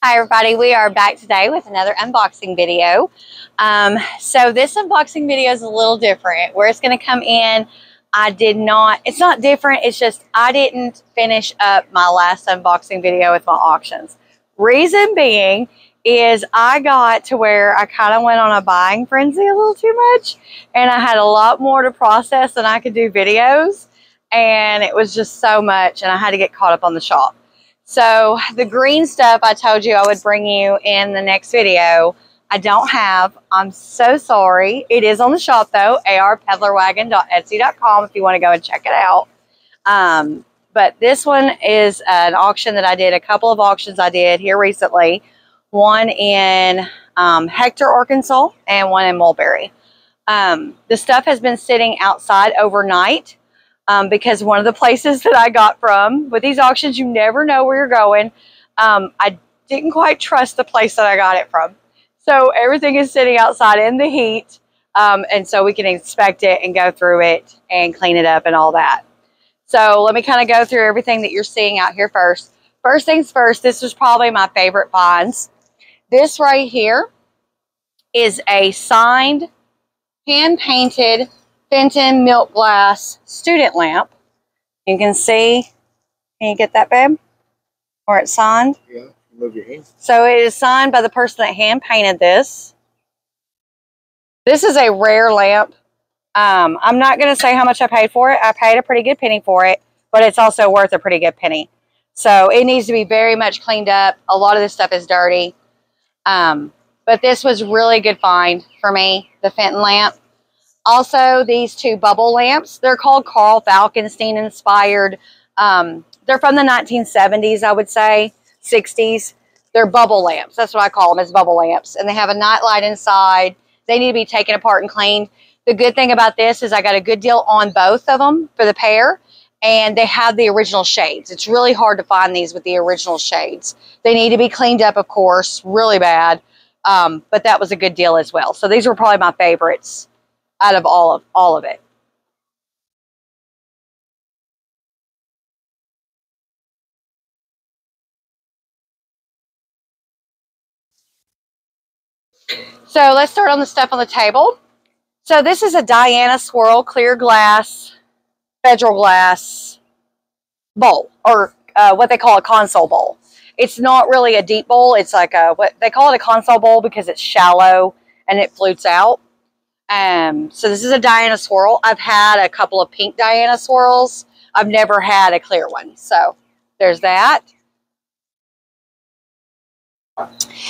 Hi everybody, we are back today with another unboxing video. So this unboxing video is a little different. Where it's going to come in, it's not different, it's just I didn't finish up my last unboxing video with my auctions. Reason being is I got to where I kind of went on a buying frenzy a little too much, and I had a lot more to process than I could do videos, and it was just so much, and I had to get caught up on the shop. So the green stuff I told you I would bring you in the next video, I don't have. I'm so sorry. It is on the shop though, peddlerwagon.etsy.com if you want to go and check it out. But this one is an auction that I did, a couple of auctions I did here recently. One in Hector, Arkansas, and one in Mulberry. The stuff has been sitting outside overnight. Because one of the places that I got from, with these auctions, you never know where you're going. I didn't quite trust the place that I got it from. So everything is sitting outside in the heat. And so we can inspect it and go through it and clean it up and all that. So let me kind of go through everything that you're seeing out here first. First things first, this was probably my favorite finds. This right here is a signed, hand-painted Fenton milk glass student lamp. You can see, can you get that, babe? Where it's signed? Yeah, move your hand. So it is signed by the person that hand painted this. This is a rare lamp. I'm not going to say how much I paid for it. I paid a pretty good penny for it, but it's also worth a pretty good penny. So it needs to be very much cleaned up. A lot of this stuff is dirty. But this was really good find for me, the Fenton lamp. Also, these two bubble lamps, they're called Carl Falkenstein inspired. They're from the 1970s, I would say, 60s. They're bubble lamps. That's what I call them, is bubble lamps. And they have a night light inside. They need to be taken apart and cleaned. The good thing about this is I got a good deal on both of them for the pair. And they have the original shades. It's really hard to find these with the original shades. They need to be cleaned up, of course, really bad. But that was a good deal as well. So these were probably my favorites out of all of it. So let's start on the stuff on the table. So this is a Diana Swirl clear glass, federal glass bowl, or what they call a console bowl. It's not really a deep bowl. It's like what they call it, a console bowl, because it's shallow and it flutes out. So this is a Diana Swirl. I've had a couple of pink Diana Swirls. I've never had a clear one. So there's that.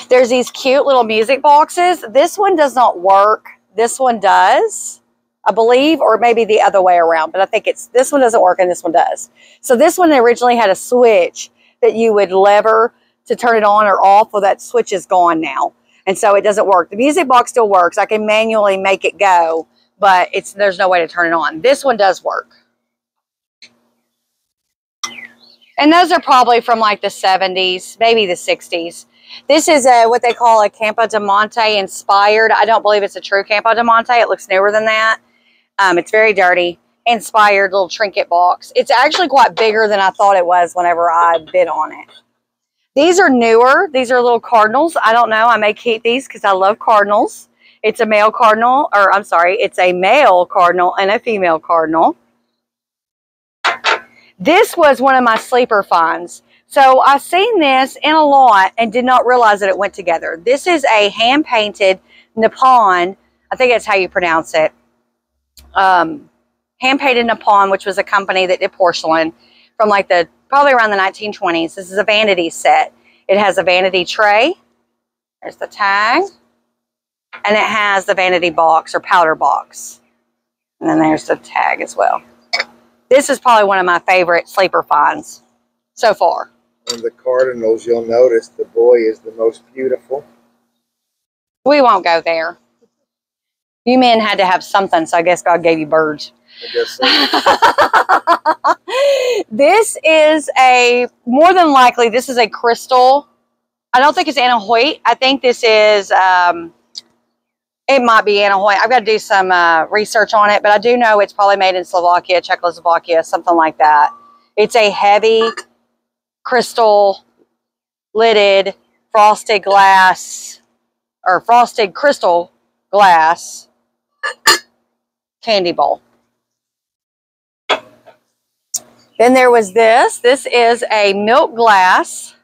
There's these cute little music boxes. This one does not work. This one does, I believe, or maybe the other way around. But I think it's this one doesn't work and this one does. So this one originally had a switch that you would lever to turn it on or off. Well, that switch is gone now. And so it doesn't work. The music box still works. I can manually make it go, but there's no way to turn it on. This one does work. And those are probably from like the 70s, maybe the 60s. This is what they call a Campo de Monte inspired. I don't believe it's a true Campo de Monte. It looks newer than that. It's very dirty. Inspired little trinket box. It's actually quite bigger than I thought it was whenever I bid on it. These are newer. These are little cardinals. I don't know. I may keep these because I love cardinals. It's a male cardinal, or I'm sorry, it's a male cardinal and a female cardinal. This was one of my sleeper finds. So I've seen this in a lot and did not realize that it went together. This is a hand-painted Nippon. I think that's how you pronounce it. Hand-painted Nippon, which was a company that did porcelain from like probably around the 1920s. This is a vanity set. It has a vanity tray. There's the tag. And it has the vanity box or powder box. And then there's the tag as well. This is probably one of my favorite sleeper finds so far. On the cardinals, you'll notice the boy is the most beautiful. We won't go there. You men had to have something, so I guess God gave you birds. I guess so. This is more than likely, this is a crystal. I don't think it's Anna Hoyt. I think this is, it might be Anna Hoyt. I've got to do some research on it, but I do know it's probably made in Slovakia, Czechoslovakia, something like that. It's a heavy crystal lidded frosted glass or frosted crystal glass candy bowl. Then there was this. This is a milk glass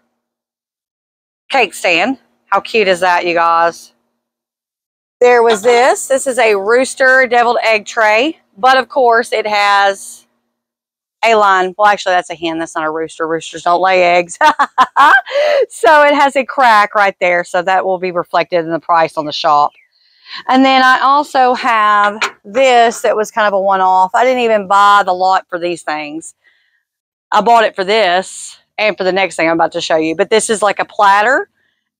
cake stand. How cute is that, you guys? There was this. This is a rooster deviled egg tray. But, of course, it has a line. Well, actually, that's a hen. That's not a rooster. Roosters don't lay eggs. So it has a crack right there. So that will be reflected in the price on the shop. And then I also have this that was kind of a one-off. I didn't even buy the lot for these things. I bought it for this and for the next thing I'm about to show you. But this is like a platter.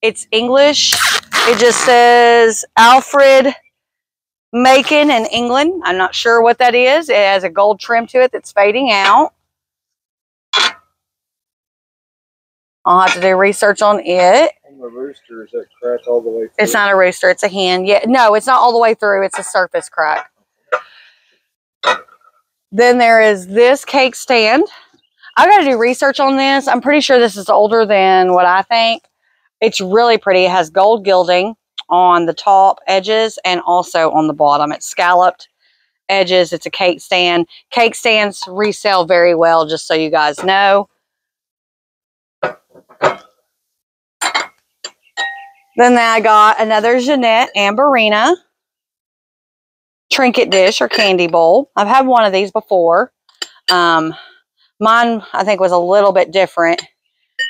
It's English. It just says Alfred Macon in England. I'm not sure what that is. It has a gold trim to it that's fading out. I'll have to do research on it. On the rooster, is that crack all the way through? It's not a rooster. It's a hen. Yeah, no, it's not all the way through. It's a surface crack. Then there is this cake stand. I got to do research on this. I'm pretty sure this is older than what I think. It's really pretty. It has gold gilding on the top edges and also on the bottom. It's scalloped edges. It's a cake stand. Cake stands resell very well, just so you guys know. Then I got another Jeanette Amberina trinket dish or candy bowl. I've had one of these before. Mine, I think, was a little bit different.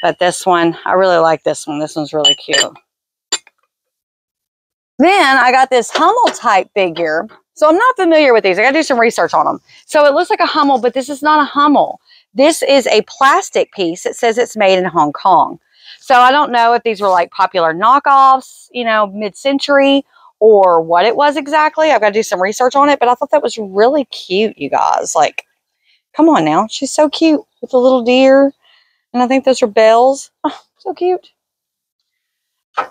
But this one, I really like this one. This one's really cute. Then I got this Hummel type figure. So I'm not familiar with these. I got to do some research on them. So it looks like a Hummel, but this is not a Hummel. This is a plastic piece. It says it's made in Hong Kong. So I don't know if these were like popular knockoffs, you know, mid-century, or what it was exactly. I've got to do some research on it. But I thought that was really cute, you guys. Like, come on now. She's so cute with the little deer. And I think those are bells. Oh, so cute.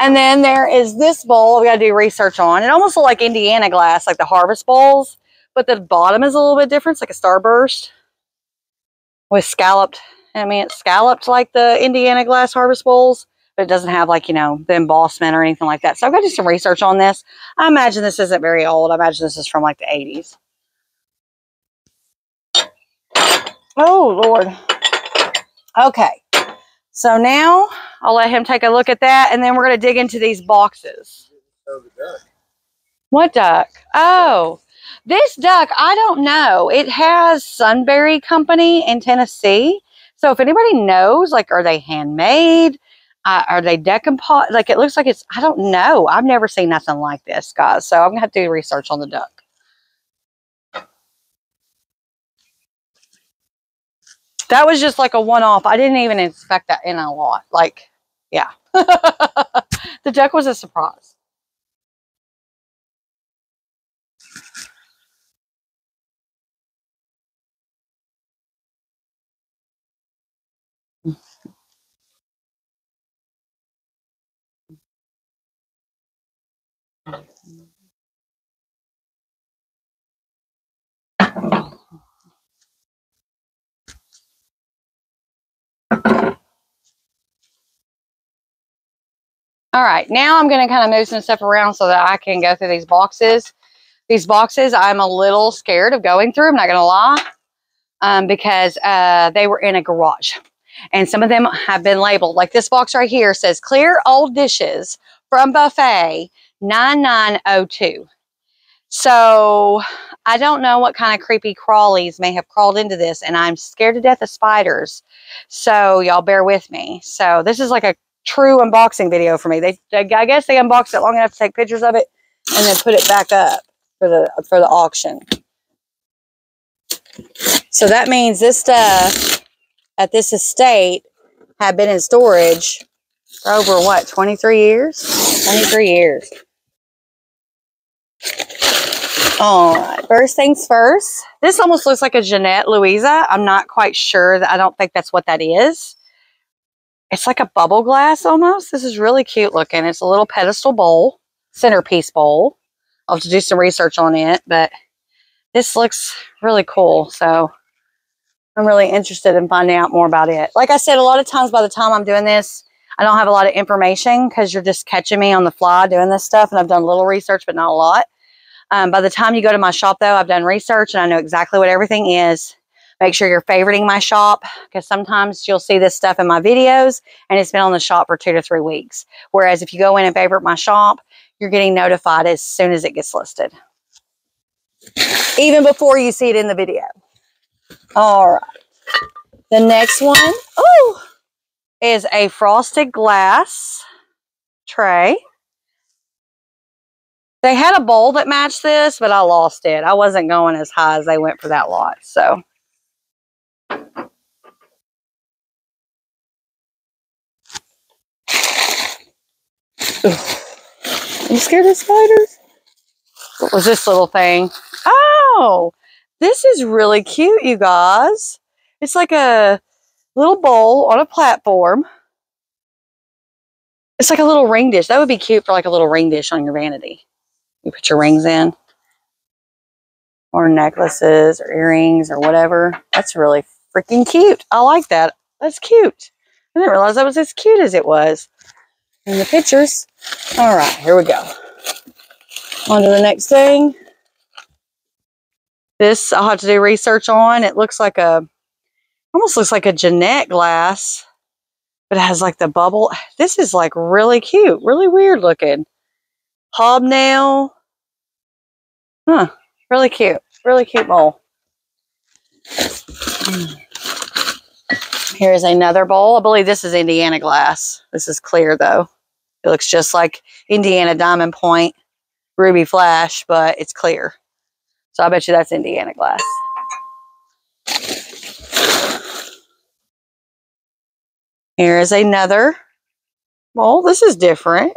And then there is this bowl we got to do research on. It almost looks like Indiana glass, like the harvest bowls. But the bottom is a little bit different. It's like a starburst with scalloped. I mean, it's scalloped like the Indiana glass harvest bowls. But it doesn't have, like, you know, the embossment or anything like that. So I've got to do some research on this. I imagine this isn't very old. I imagine this is from like the 80s. Oh, Lord. Okay. So now I'll let him take a look at that, and then we're going to dig into these boxes. Oh, the duck. What duck? Oh, this duck, I don't know. It has Sunbury Company in Tennessee. So if anybody knows, like, are they handmade? Are they decomposed? Like, it looks like it's, I don't know. I've never seen nothing like this, guys. So I'm going to have to do research on the duck. That was just like a one-off. I didn't even expect that in a lot. Like, yeah. The duck was a surprise. All right, now I'm going to kind of move some stuff around so that I can go through these boxes. These boxes, I'm a little scared of going through, I'm not going to lie, because they were in a garage. And some of them have been labeled. Like this box right here says, clear old dishes from buffet 9902. So I don't know what kind of creepy crawlies may have crawled into this, and I'm scared to death of spiders. So y'all bear with me. So this is like a true unboxing video for me. I guess they unboxed it long enough to take pictures of it and then put it back up for the auction. So that means this stuff at this estate had been in storage for over, what, 23 years? 23 years. All right, first things first. This almost looks like a Jeanette Louisa. I'm not quite sure. I don't think that's what that is. It's like a bubble glass almost. This is really cute looking. It's a little pedestal bowl, centerpiece bowl. I'll have to do some research on it, but this looks really cool. So I'm really interested in finding out more about it. Like I said, a lot of times by the time I'm doing this, I don't have a lot of information because you're just catching me on the fly doing this stuff, and I've done a little research, but not a lot. By the time you go to my shop, though, I've done research and I know exactly what everything is. Make sure you're favoriting my shop, because sometimes you'll see this stuff in my videos and it's been on the shop for 2 to 3 weeks. Whereas if you go in and favorite my shop, you're getting notified as soon as it gets listed, even before you see it in the video. All right. The next one, is a frosted glass tray. They had a bowl that matched this, but I lost it. I wasn't going as high as they went for that lot, so. I'm scared of spiders. What was this little thing? Oh, this is really cute, you guys. It's like a little bowl on a platform. It's like a little ring dish. That would be cute for like a little ring dish on your vanity. You put your rings in, or necklaces or earrings or whatever. That's really freaking cute. I like that. That's cute. I didn't realize that was as cute as it was in the pictures. All right, here we go. On to the next thing. This I'll have to do research on. It looks like almost looks like a Jeanette glass, but it has like the bubble. This is like really cute, really weird looking. Hobnail. Huh, really cute bowl. Here's another bowl. I believe this is Indiana glass. This is clear though. It looks just like Indiana Diamond Point Ruby Flash, but it's clear. So I bet you that's Indiana glass. Here is another bowl. This is different.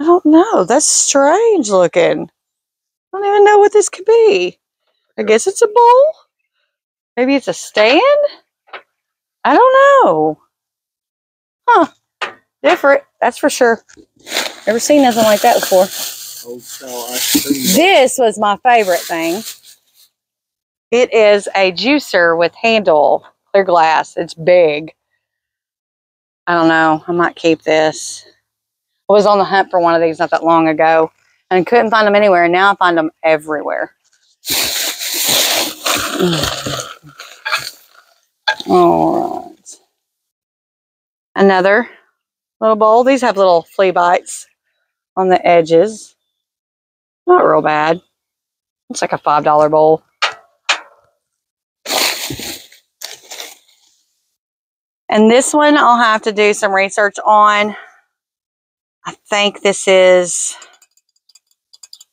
I don't know. That's strange looking. I don't even know what this could be. I guess it's a bowl. Maybe it's a stand? I don't know. Huh. Different. That's for sure. Never seen nothing like that before. This was my favorite thing. It is a juicer with handle. Clear glass. It's big. I don't know. I might keep this. I was on the hunt for one of these not that long ago and couldn't find them anywhere. And now I find them everywhere. All right. Another little bowl. These have little flea bites on the edges. Not real bad. It's like a $5 bowl. And this one I'll have to do some research on. I think this is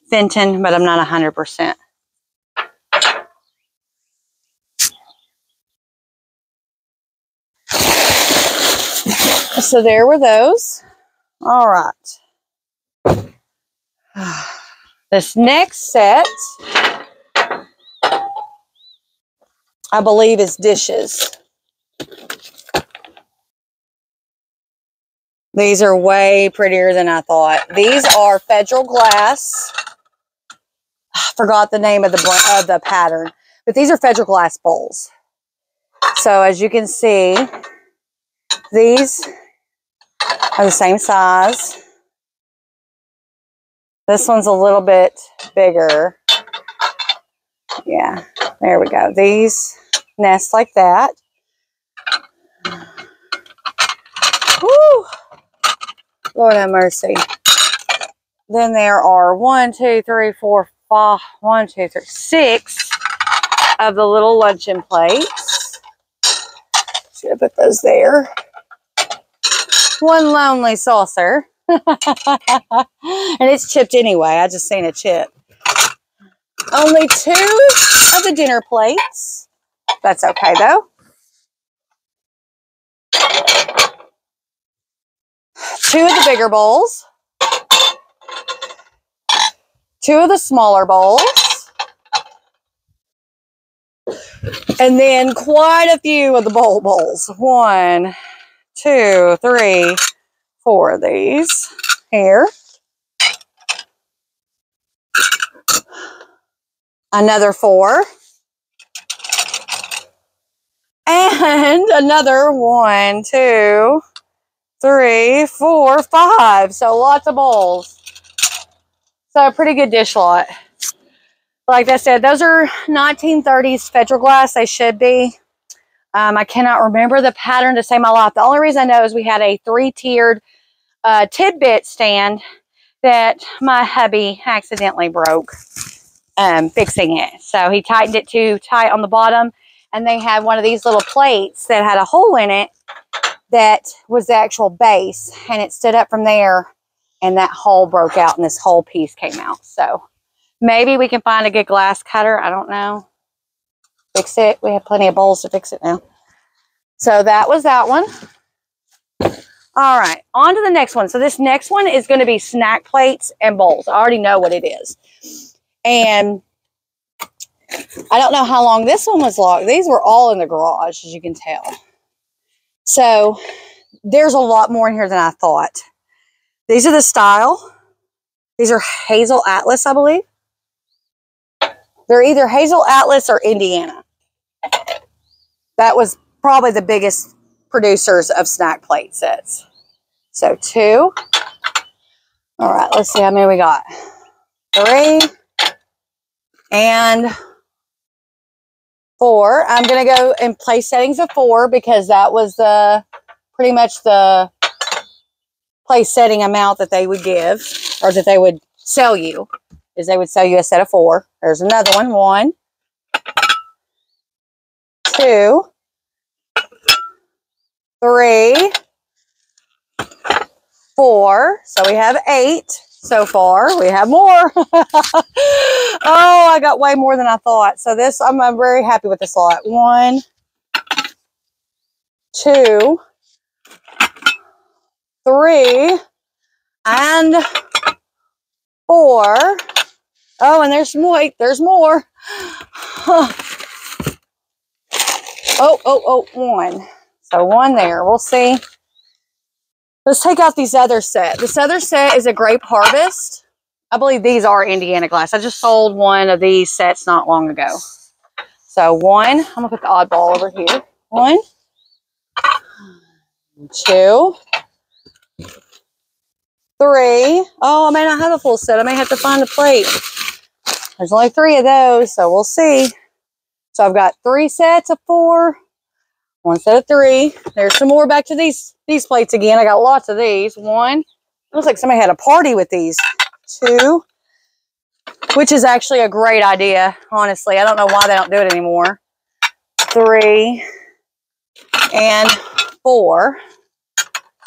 Fenton, but I'm not 100%. So there were those. All right. This next set, I believe, is dishes. These are way prettier than I thought. These are Federal glass. I forgot the name of the pattern, but these are Federal glass bowls. So as you can see, these are the same size. This one's a little bit bigger. Yeah, there we go. These nest like that. Woo! Lord have mercy. Then there are 6 of the little luncheon plates. Should have put those there. One lonely saucer. And it's chipped anyway. I just seen it chip. Only 2 of the dinner plates. That's okay though. 2 of the bigger bowls. 2 of the smaller bowls. And then quite a few of the bowl bowls. 1, 2, 3, 4 of these here. Another 4. And another 1, 2, 3, 4, 5. So lots of bowls. So a pretty good dish lot. Like I said, those are 1930s Federal glass. They should be. I cannot remember the pattern to save my life. The only reason I know is we had a 3-tiered tidbit stand that my hubby accidentally broke fixing it. So he tightened it too tight on the bottom, and they had one of these little plates that had a hole in it that was the actual base, and it stood up from there, and that hole broke out and this whole piece came out. So maybe we can find a good glass cutter. I don't know. Fix it. We have plenty of bowls to fix it now. So that was that one. All right, on to the next one. So this next one is going to be snack plates and bowls. I already know what it is. And I don't know how long this one was locked. These were all in the garage, as you can tell. So there's a lot more in here than I thought. These are the style. These are Hazel Atlas, I believe. They're either Hazel Atlas or Indiana. That was probably the biggest producers of snack plate sets. So 2. All right, let's see how many we got. 3 and 4. I'm going to go in place settings of 4 because that was pretty much the place setting amount that they would give, or that they would sell you, is they would sell you a set of 4. There's another one. 1, 2, 3, 4. So we have 8 so far. We have more. Oh, I got way more than I thought. So this, I'm very happy with this lot. 1, 2, 3, and 4. Oh, and there's more. Wait, there's more. Oh, 1. So 1 there. We'll see. Let's take out these other set. This other set is a Grape Harvest. I believe these are Indiana glass. I just sold one of these sets not long ago. So 1. I'm going to put the oddball over here. 1, 2, 3. Oh, I may not have a full set. I may have to find a plate. There's only 3 of those, so we'll see. So I've got 3 sets of 4. 1 set of 3. There's some more back to these plates again. I got lots of these. 1. Looks like somebody had a party with these. 2. Which is actually a great idea, honestly. I don't know why they don't do it anymore. 3. And 4.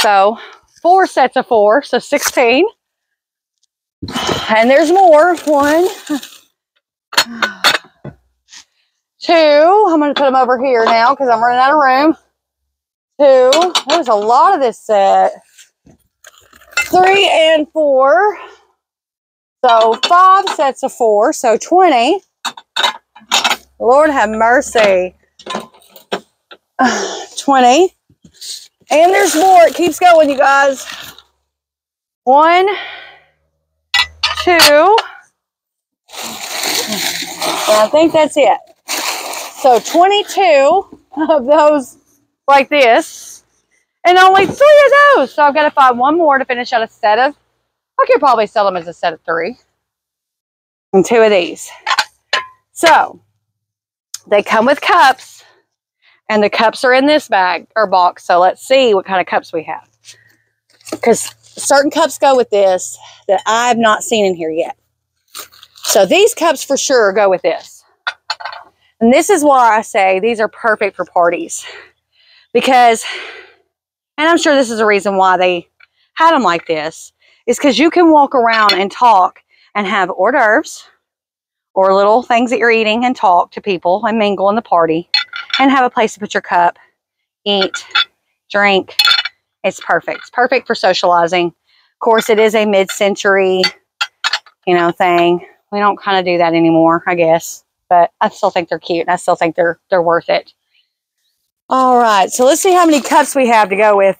So 4 sets of 4. So 16. And there's more. 1. 2. I'm going to put them over here now because I'm running out of room. 2. There's a lot of this set. 3 and 4. So 5 sets of 4. So 20. Lord have mercy. 20. And there's more. It keeps going, you guys. 1, 2. And I think that's it. So 22 of those like this, and only 3 of those. So I've got to find 1 more to finish out a set of. I could probably sell them as a set of 3. And 2 of these. So they come with cups, and the cups are in this bag or box. So let's see what kind of cups we have, because certain cups go with this that I've not seen in here yet. So these cups for sure go with this. And this is why I say these are perfect for parties. Because, and I'm sure this is a reason why they had them like this, is because you can walk around and talk and have hors d'oeuvres or little things that you're eating and talk to people and mingle in the party and have a place to put your cup, eat, drink. It's perfect. It's perfect for socializing. Of course, it is a mid-century, thing. We don't kind of do that anymore, I guess. But I still think they're cute, and I still think they're worth it. All right, so let's see how many cups we have to go with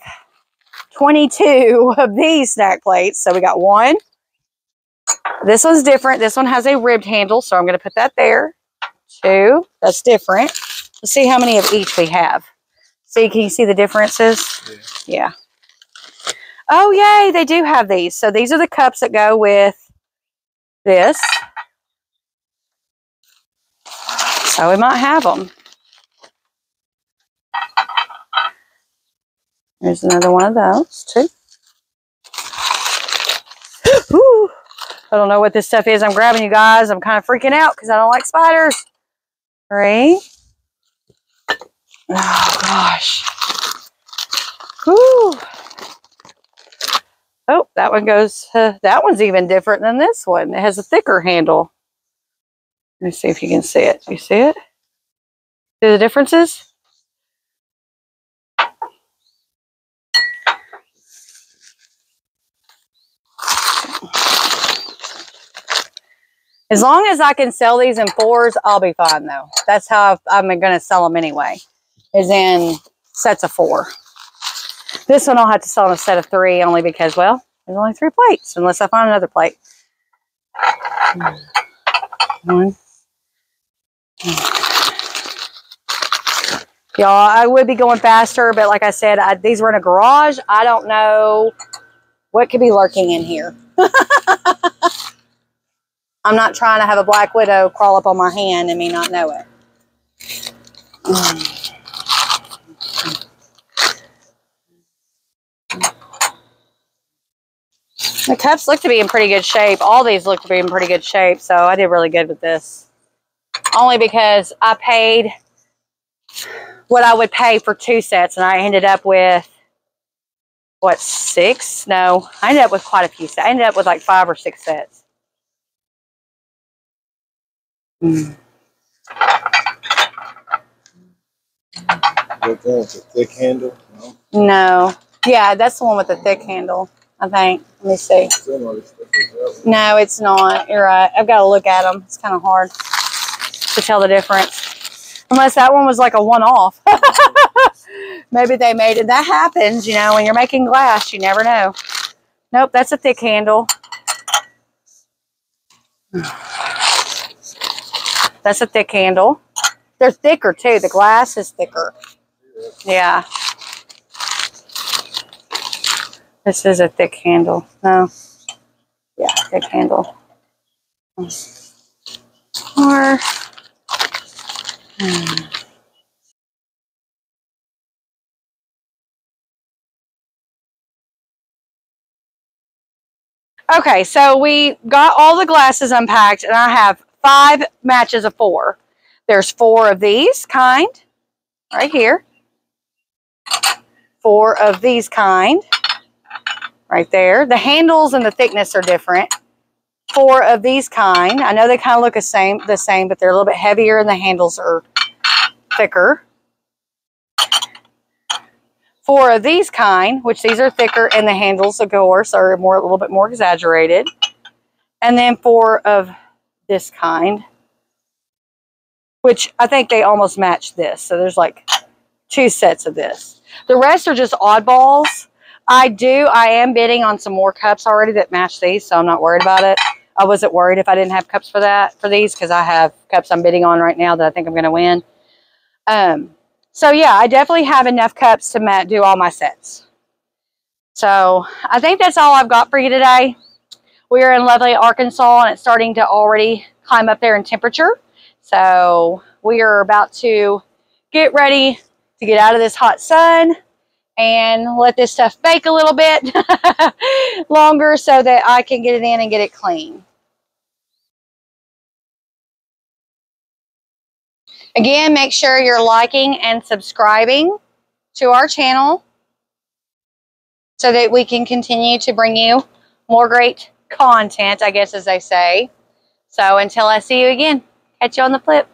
22 of these snack plates. So we got 1. This one's different. This one has a ribbed handle, so I'm going to put that there. 2. That's different. Let's see how many of each we have. See, can you see the differences? Yeah. Oh, yay, they do have these. So these are the cups that go with this. So we might have them. There's another one of those, too. Ooh, I don't know what this stuff is I'm grabbing, you guys. I'm kind of freaking out because I don't like spiders. 3. Oh, gosh. Whew. Oh, that one goes, that one's even different than this one. It has a thicker handle. Let me see if you can see it. Do you see it? See the differences? As long as I can sell these in 4s, I'll be fine, though. That's how I'm going to sell them anyway, is in sets of 4. This one I'll have to sell in a set of 3 only because, well, there's only 3 plates, unless I find another plate. 1. Y'all, I would be going faster, but like I said, these were in a garage. I don't know what could be lurking in here. I'm not trying to have a black widow crawl up on my hand and me not know it. The cups look to be in pretty good shape. All these look to be in pretty good shape, so I did really good with this. Only because I paid what I would pay for 2 sets, and I ended up with, what, 6? No, I ended up with quite a few sets. I ended up with like 5 or 6 sets. That one with the thick handle? No? No. Yeah, that's the one with the thick handle, I think. Let me see. No, it's not. You're right. I've got to look at them. It's kind of hard to tell the difference. Unless that one was like a one-off. Maybe they made it. That happens, you know, when you're making glass. You never know. Nope, that's a thick handle. That's a thick handle. They're thicker, too. The glass is thicker. Yeah. This is a thick handle. No. Yeah, thick handle. Or... Okay, so we got all the glasses unpacked, and I have 5 matches of 4. There's 4 of these kind, right here. 4 of these kind, right there. The handles and the thickness are different. 4 of these kind. I know they kind of look the same, but they're a little bit heavier, and the handles are thicker. 4 of these kind, which these are thicker, and the handles, of course, are a little bit more exaggerated. And then 4 of this kind, which I think they almost match this. So there's like 2 sets of this. The rest are just oddballs. I am bidding on some more cups already that match these, so I'm not worried about it. I wasn't worried if I didn't have cups for these, because I have cups I'm bidding on right now that I think I'm going to win. So yeah, I definitely have enough cups to do all my sets. So I think that's all I've got for you today. We are in lovely Arkansas, and it's starting to already climb up there in temperature. So we are about to get ready to get out of this hot sun and let this stuff bake a little bit longer so that I can get it in and get it clean. Again, make sure you're liking and subscribing to our channel so that we can continue to bring you more great content, I guess, as they say. So until I see you again, catch you on the flip.